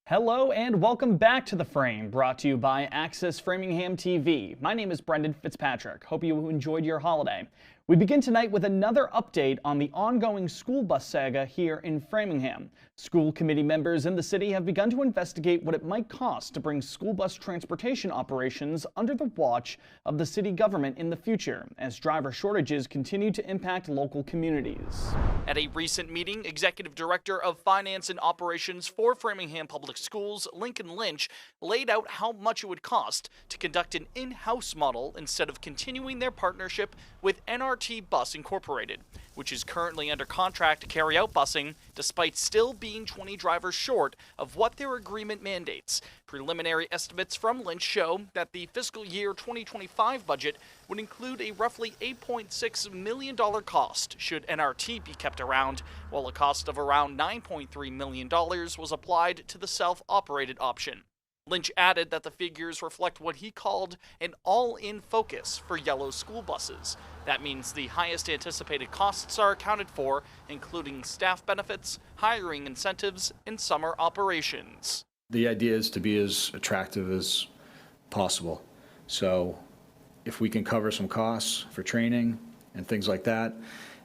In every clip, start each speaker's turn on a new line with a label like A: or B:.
A: Hello and welcome back to The Frame, brought to you by Access Framingham TV. My name is Brendan Fitzpatrick. Hope you enjoyed your holiday. We begin tonight with another update on the ongoing school bus saga here in Framingham. School committee members in the city have begun to investigate what it might cost to bring school bus transportation operations under the watch of the city government in the future, as driver shortages continue to impact local communities.
B: At a recent meeting, Executive Director of Finance and Operations for Framingham Public Schools, Lincoln Lynch, laid out how much it would cost to conduct an in-house model instead of continuing their partnership with NRT Bus Incorporated, which is currently under contract to carry out busing, despite still being 20 drivers short of what their agreement mandates. Preliminary estimates from Lynch show that the fiscal year 2025 budget would include a roughly $8.6 million cost should NRT be kept around, while a cost of around $9.3 million was applied to the self-operated option. Lynch added that the figures reflect what he called an all-in focus for yellow school buses. That means the highest anticipated costs are accounted for, including staff benefits, hiring incentives, and summer operations.
C: The idea is to be as attractive as possible. So if we can cover some costs for training and things like that,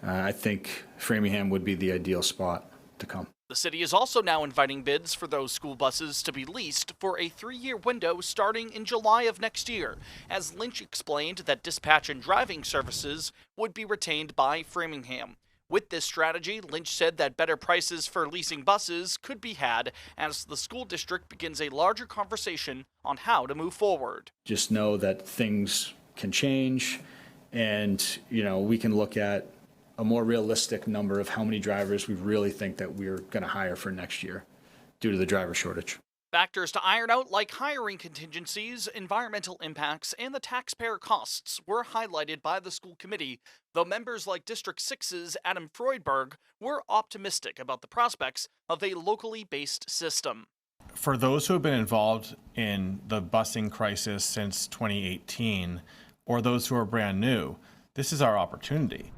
C: I think Framingham would be the ideal spot to come.
B: The city is also now inviting bids for those school buses to be leased for a 3-year window starting in July of next year, as Lynch explained that dispatch and driving services would be retained by Framingham. With this strategy, Lynch said that better prices for leasing buses could be had as the school district begins a larger conversation on how to move forward.
C: Just know that things can change, and we can look at a more realistic number of how many drivers we really think that we're going to hire for next year due to the driver shortage.
B: Factors to iron out like hiring contingencies, environmental impacts, and the taxpayer costs were highlighted by the school committee, though members like District 6's Adam Freudberg were optimistic about the prospects of a locally based system.
D: For those who have been involved in the busing crisis since 2018, or those who are brand new, this is our opportunity.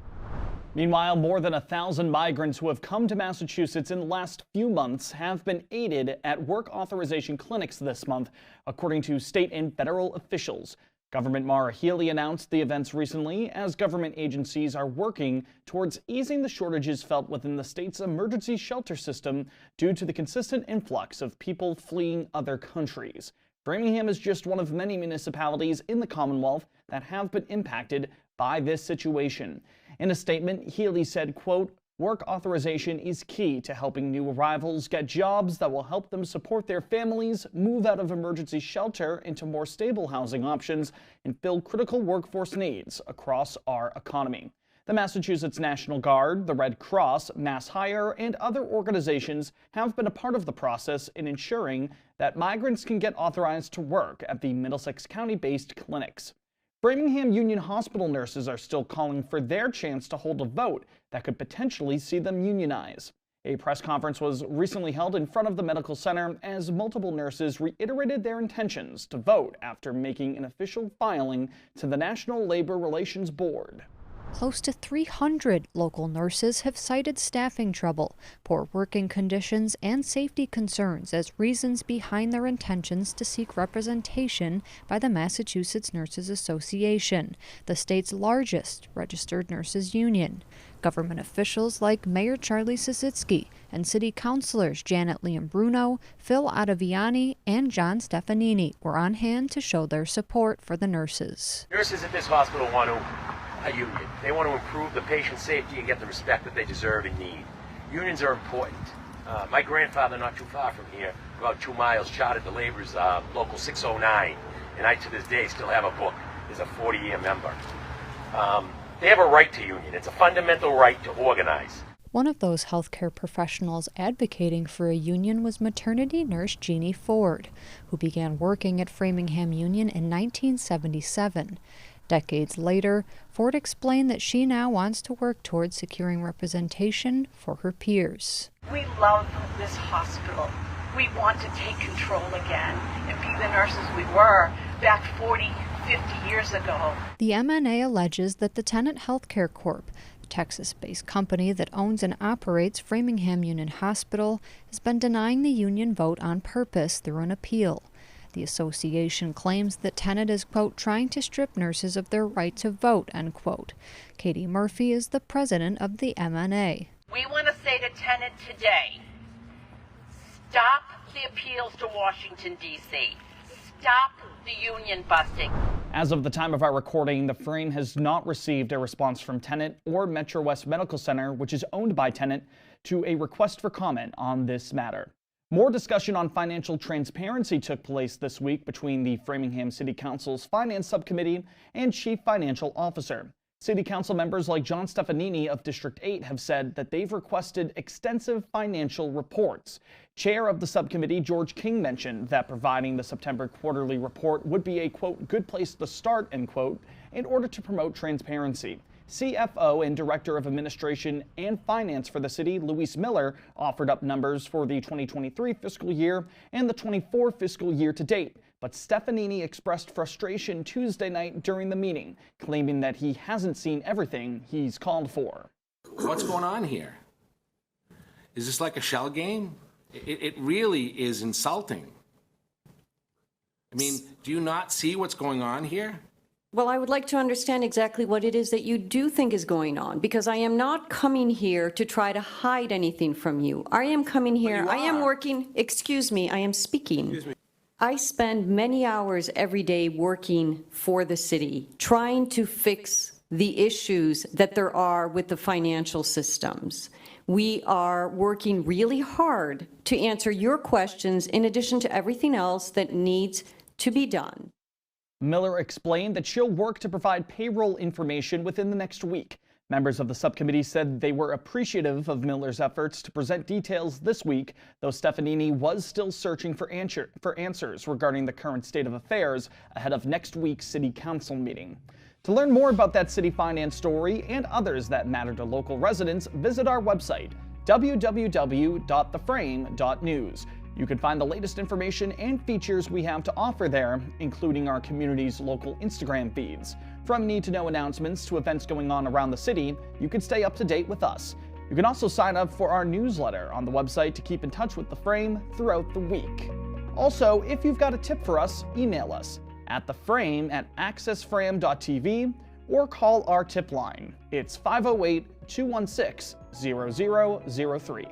A: Meanwhile, more than 1,000 migrants who have come to Massachusetts in the last few months have been aided at work authorization clinics this month, according to state and federal officials. Governor Maura Healey announced the events recently as government agencies are working towards easing the shortages felt within the state's emergency shelter system due to the consistent influx of people fleeing other countries. Framingham is just one of many municipalities in the Commonwealth that have been impacted by this situation. In a statement, Healey said, quote, "Work authorization is key to helping new arrivals get jobs that will help them support their families, move out of emergency shelter into more stable housing options, and fill critical workforce needs across our economy." The Massachusetts National Guard, the Red Cross, Mass Hire, and other organizations have been a part of the process in ensuring that migrants can get authorized to work at the Middlesex County-based clinics. Framingham Union Hospital nurses are still calling for their chance to hold a vote that could potentially see them unionize. A press conference was recently held in front of the medical center as multiple nurses reiterated their intentions to vote after making an official filing to the National Labor Relations Board.
E: Close to 300 local nurses have cited staffing trouble, poor working conditions, and safety concerns as reasons behind their intentions to seek representation by the Massachusetts Nurses Association, the state's largest registered nurses union. Government officials like Mayor Charlie Sisitsky and city councilors Janet Liam-Bruno, Phil Ottaviani, and John Stefanini were on hand to show their support for the nurses.
F: Nurses at this hospital want a union. They want to improve the patient safety and get the respect that they deserve and need. Unions are important. My grandfather, not too far from here, about 2 miles, chartered the labor's local 609, and I to this day still have a book as a 40-year member. They have a right to union. It's a fundamental right to organize.
E: One of those healthcare professionals advocating for a union was maternity nurse Jeannie Ford, who began working at Framingham Union in 1977. Decades later, Ford explained that she now wants to work towards securing representation for her peers.
G: We love this hospital. We want to take control again and be the nurses we were back 40, 50 years ago.
E: The MNA alleges that the Tenet Healthcare Corp Texas-based company that owns and operates Framingham Union Hospital has been denying the union vote on purpose through an appeal. The association claims that Tenet is, quote, trying to strip nurses of their right to vote, end quote. Katie Murphy is the president of the MNA.
G: We want to say to Tenet today, stop the appeals to Washington, D.C. Stop the union busting.
A: As of the time of our recording, the Frame has not received a response from Tenet or Metro West Medical Center, which is owned by Tenet, to a request for comment on this matter. More discussion on financial transparency took place this week between the Framingham City Council's Finance Subcommittee and Chief Financial Officer. City Council members like John Stefanini of District 8 have said that they've requested extensive financial reports. Chair of the subcommittee, George King, mentioned that providing the September quarterly report would be a, quote, good place to start, end quote, in order to promote transparency. CFO and Director of Administration and Finance for the city, Luis Miller, offered up numbers for the 2023 fiscal year and the 24 fiscal year to date. But Stefanini expressed frustration Tuesday night during the meeting, claiming that he hasn't seen everything he's called for.
H: What's going on here? Is this like a shell game? It really is insulting. I mean, do you not see what's going on here?
I: Well, I would like to understand exactly what it is that you do think is going on, because I am not coming here to try to hide anything from you. I am coming here, I am working, excuse me, I am speaking.
H: Excuse me.
I: I spend many hours every day working for the city, trying to fix the issues that there are with the financial systems. We are working really hard to answer your questions in addition to everything else that needs to be done.
A: Miller explained that she'll work to provide payroll information within the next week. Members of the subcommittee said they were appreciative of Miller's efforts to present details this week, though Stefanini was still searching for answers regarding the current state of affairs ahead of next week's city council meeting. To learn more about that city finance story and others that matter to local residents, visit our website, www.theframe.news. You can find the latest information and features we have to offer there, including our community's local Instagram feeds. From need-to-know announcements to events going on around the city, you can stay up to date with us. You can also sign up for our newsletter on the website to keep in touch with The Frame throughout the week. Also, if you've got a tip for us, email us at theframe@accessfram.tv or call our tip line. It's 508-216-0003.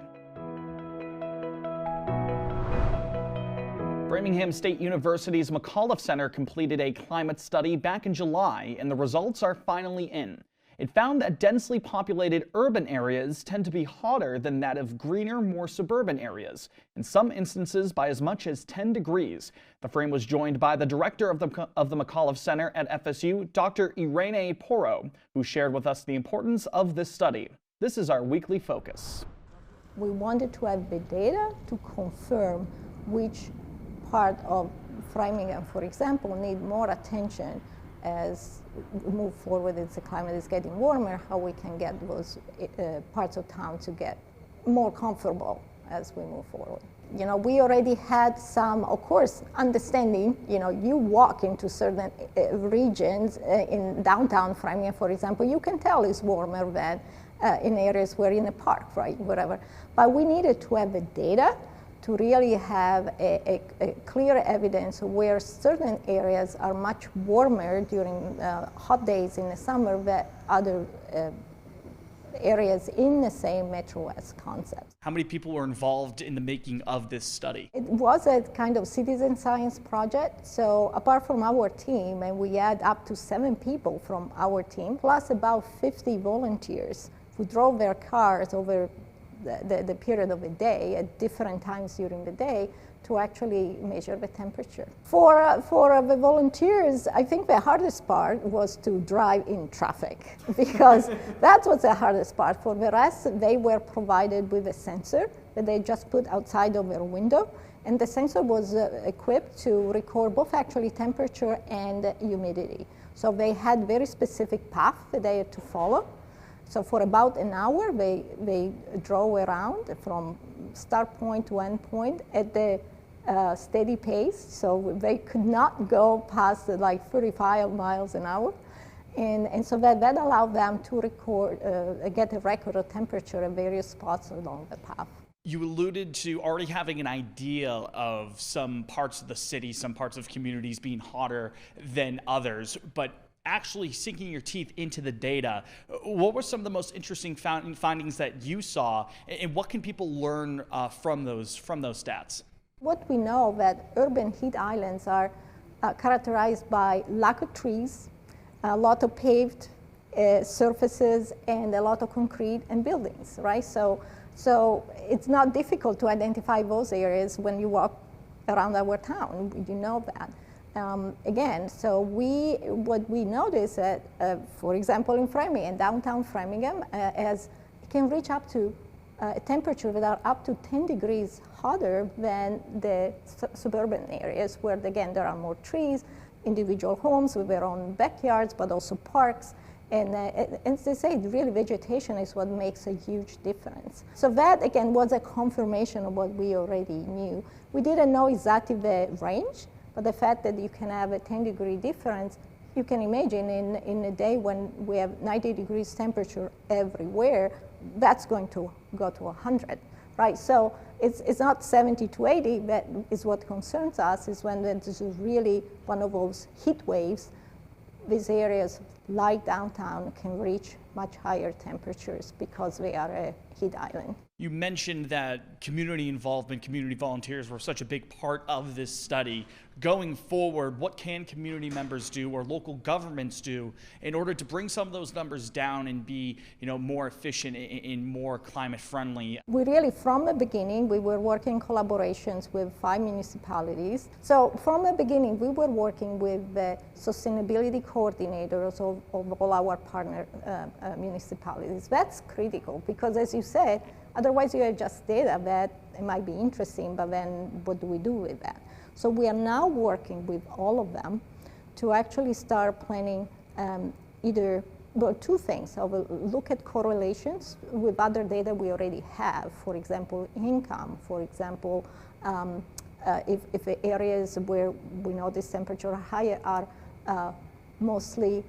A: Framingham State University's McAuliffe Center completed a climate study back in July, and the results are finally in. It found that densely populated urban areas tend to be hotter than that of greener, more suburban areas, in some instances by as much as 10 degrees. The Frame was joined by the director of the McAuliffe Center at FSU, Dr. Irene Porro, who shared with us the importance of this study. This is our weekly focus.
J: We wanted to have the data to confirm which part of Framingham, for example, need more attention as we move forward as the climate is getting warmer, how we can get those parts of town to get more comfortable as we move forward. You know, we already had some, of course, understanding, you know, you walk into certain regions in downtown Framingham, for example, you can tell it's warmer than in areas where in a park, right, whatever. But we needed to have the data to really have a clear evidence where certain areas are much warmer during hot days in the summer than other areas in the same Metro West concept.
B: How many people were involved in the making of this study?
J: It was a kind of citizen science project. So apart from our team, and we had up to 7 people from our team, plus about 50 volunteers who drove their cars over the period of the day at different times during the day to actually measure the temperature. For the volunteers, I think the hardest part was to drive in traffic because that was the hardest part. For the rest, they were provided with a sensor that they just put outside of their window, and the sensor was equipped to record both actually temperature and humidity. So they had very specific path that they had to follow. So for about an hour, they drove around from start point to end point at the steady pace. So they could not go past like 35 miles an hour. And so that allowed them to get a record of temperature at various spots along the path.
A: You alluded to already having an idea of some parts of the city, some parts of communities being hotter than others, but actually sinking your teeth into the data. What were some of the most interesting findings that you saw, and what can people learn from those stats?
J: What we know that urban heat islands are characterized by lack of trees, a lot of paved surfaces, and a lot of concrete and buildings, right? So it's not difficult to identify those areas when you walk around our town. You know that. Again, so what we notice that, for example, in Framingham, downtown Framingham, as it can reach up to a temperature that are up to 10 degrees hotter than the suburban areas, where again there are more trees, individual homes with their own backyards, but also parks. And as they say, really vegetation is what makes a huge difference. So that, again, was a confirmation of what we already knew. We didn't know exactly the range, but the fact that you can have a 10-degree difference, you can imagine in a day when we have 90 degrees temperature everywhere, that's going to go to 100, right? So it's not 70 to 80, that is what concerns us, is when this is really one of those heat waves, these areas like downtown can reach much higher temperatures because they are a heat island.
A: You mentioned that community involvement, community volunteers were such a big part of this study. Going forward, what can community members do or local governments do in order to bring some of those numbers down and be, more efficient and more climate friendly?
J: We really, from the beginning, we were working collaborations with 5 municipalities. So from the beginning, we were working with the sustainability coordinators of all our partner municipalities. That's critical because, as you said, otherwise you have just data that it might be interesting, but then what do we do with that? So we are now working with all of them to actually start planning two things. So we'll look at correlations with other data we already have, for example, income, for example, if the areas where we know this temperature higher are mostly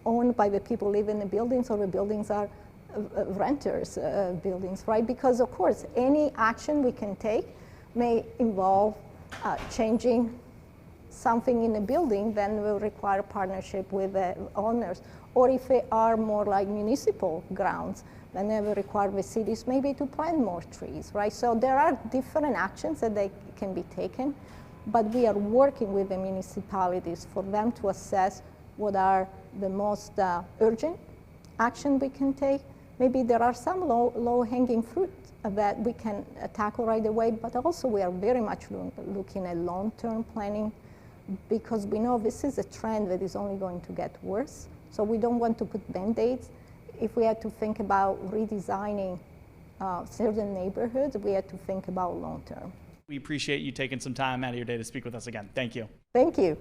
J: owned by the people who live in the buildings, or the buildings are renters' buildings, right? Because of course, any action we can take may involve changing something in the building, then will require partnership with the owners. Or if they are more like municipal grounds, then they will require the cities maybe to plant more trees, right? So there are different actions that they can be taken, but we are working with the municipalities for them to assess what are the most urgent action we can take. Maybe there are some low-hanging fruit that we can tackle right away, but also we are very much looking at long-term planning, because we know this is a trend that is only going to get worse. So we don't want to put band-aids. If we had to think about redesigning certain neighborhoods, we had to think about long-term.
A: We appreciate you taking some time out of your day to speak with us again. Thank you.
J: Thank you.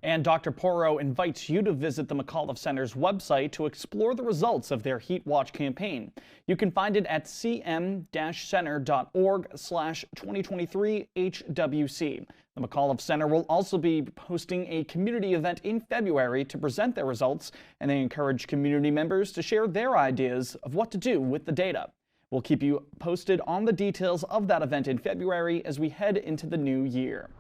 A: And Dr. Porro invites you to visit the McAuliffe Center's website to explore the results of their Heat Watch campaign. You can find it at cm-center.org/2023-HWC. The McAuliffe Center will also be hosting a community event in February to present their results, and they encourage community members to share their ideas of what to do with the data. We'll keep you posted on the details of that event in February as we head into the new year.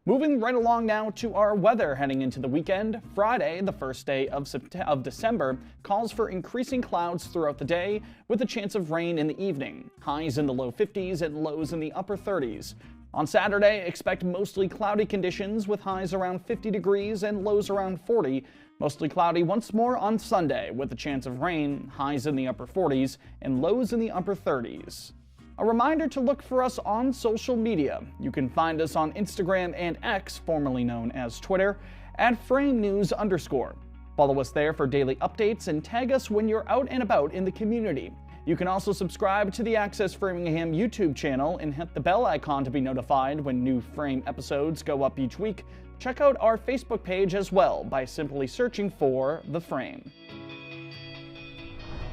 A: Moving right along now to our weather heading into the weekend. Friday, the first day of December, calls for increasing clouds throughout the day with a chance of rain in the evening. Highs in the low 50s and lows in the upper 30s. On Saturday, expect mostly cloudy conditions with highs around 50 degrees and lows around 40. Mostly cloudy once more on Sunday with a chance of rain, highs in the upper 40s and lows in the upper 30s. A reminder to look for us on social media. You can find us on Instagram and X, formerly known as Twitter, @FrameNews_. Follow us there for daily updates and tag us when you're out and about in the community. You can also subscribe to the Access Framingham YouTube channel and hit the bell icon to be notified when new Frame episodes go up each week. Check out our Facebook page as well by simply searching for The Frame.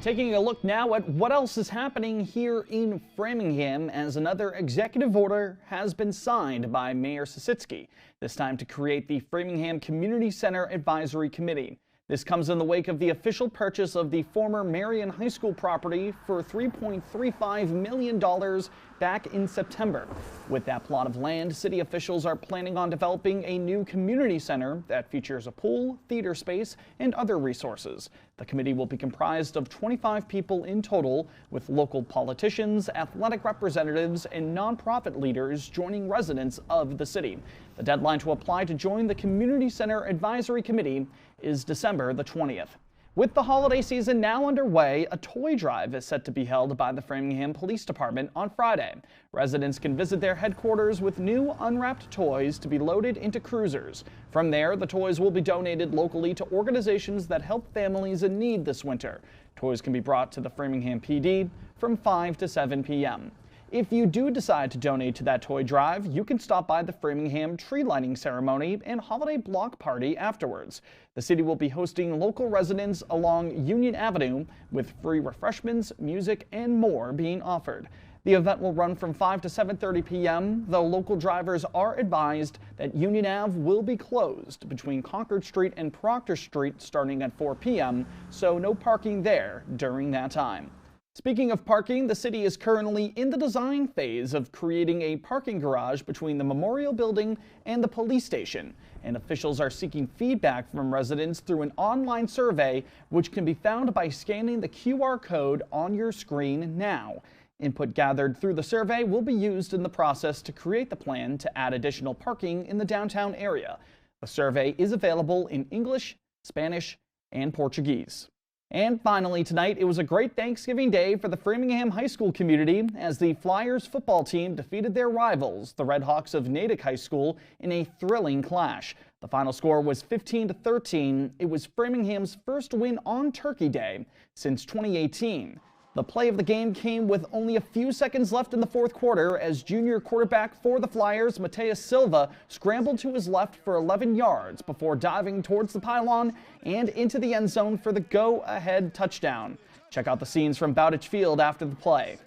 A: Taking a look now at what else is happening here in Framingham, as another executive order has been signed by Mayor Sisitsky, this time to create the Framingham Community Center Advisory Committee. This comes in the wake of the official purchase of the former Marion High School property for $3.35 million back in September. With that plot of land, city officials are planning on developing a new community center that features a pool, theater space, and other resources. The committee will be comprised of 25 people in total, with local politicians, athletic representatives, and nonprofit leaders joining residents of the city. The deadline to apply to join the Community Center Advisory Committee is December the 20th. With the holiday season now underway, a toy drive is set to be held by the Framingham Police Department on Friday. Residents can visit their headquarters with new unwrapped toys to be loaded into cruisers. From there, the toys will be donated locally to organizations that help families in need this winter. Toys can be brought to the Framingham PD from 5 to 7 p.m. If you do decide to donate to that toy drive, you can stop by the Framingham tree lighting ceremony and holiday block party afterwards. The city will be hosting local residents along Union Avenue with free refreshments, music, and more being offered. The event will run from 5 to 7:30 p.m., though local drivers are advised that Union Ave will be closed between Concord Street and Proctor Street starting at 4 p.m., so no parking there during that time. Speaking of parking, the city is currently in the design phase of creating a parking garage between the Memorial Building and the police station, and officials are seeking feedback from residents through an online survey, which can be found by scanning the QR code on your screen now. Input gathered through the survey will be used in the process to create the plan to add additional parking in the downtown area. The survey is available in English, Spanish, and Portuguese. And finally tonight, it was a great Thanksgiving Day for the Framingham High School community as the Flyers football team defeated their rivals, the Red Hawks of Natick High School, in a thrilling clash. The final score was 15-13. It was Framingham's first win on Turkey Day since 2018. The play of the game came with only a few seconds left in the fourth quarter as junior quarterback for the Flyers, Mateus Silva, scrambled to his left for 11 yards before diving towards the pylon and into the end zone for the go-ahead touchdown. Check out the scenes from Bowditch Field after the play.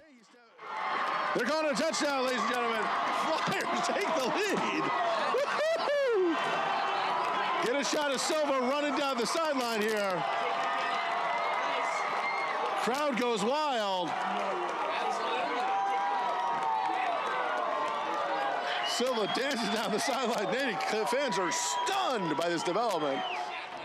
K: They're calling a touchdown, ladies and gentlemen. Flyers take the lead. Woo-hoo! Get a shot of Silva running down the sideline here. Crowd goes wild. Silva dances down the sideline. Natick fans are stunned by this development.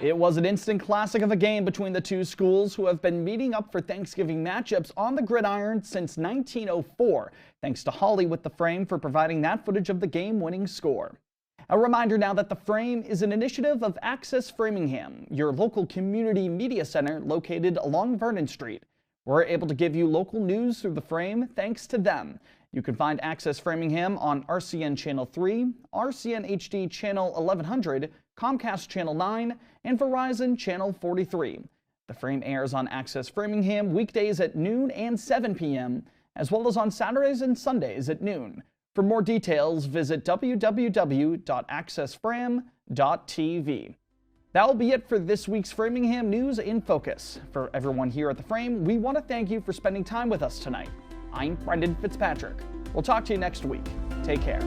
A: It was an instant classic of a game between the two schools who have been meeting up for Thanksgiving matchups on the gridiron since 1904. Thanks to Holly with the Frame for providing that footage of the game-winning score. A reminder now that the Frame is an initiative of Access Framingham, your local community media center located along Vernon Street. We're able to give you local news through the Frame thanks to them. You can find Access Framingham on RCN Channel 3, RCN HD Channel 1100, Comcast Channel 9, and Verizon Channel 43. The Frame airs on Access Framingham weekdays at noon and 7 p.m., as well as on Saturdays and Sundays at noon. For more details, visit www.accessfram.tv. That will be it for this week's Framingham News in Focus. For everyone here at the Frame, we want to thank you for spending time with us tonight. I'm Brendan Fitzpatrick. We'll talk to you next week. Take care.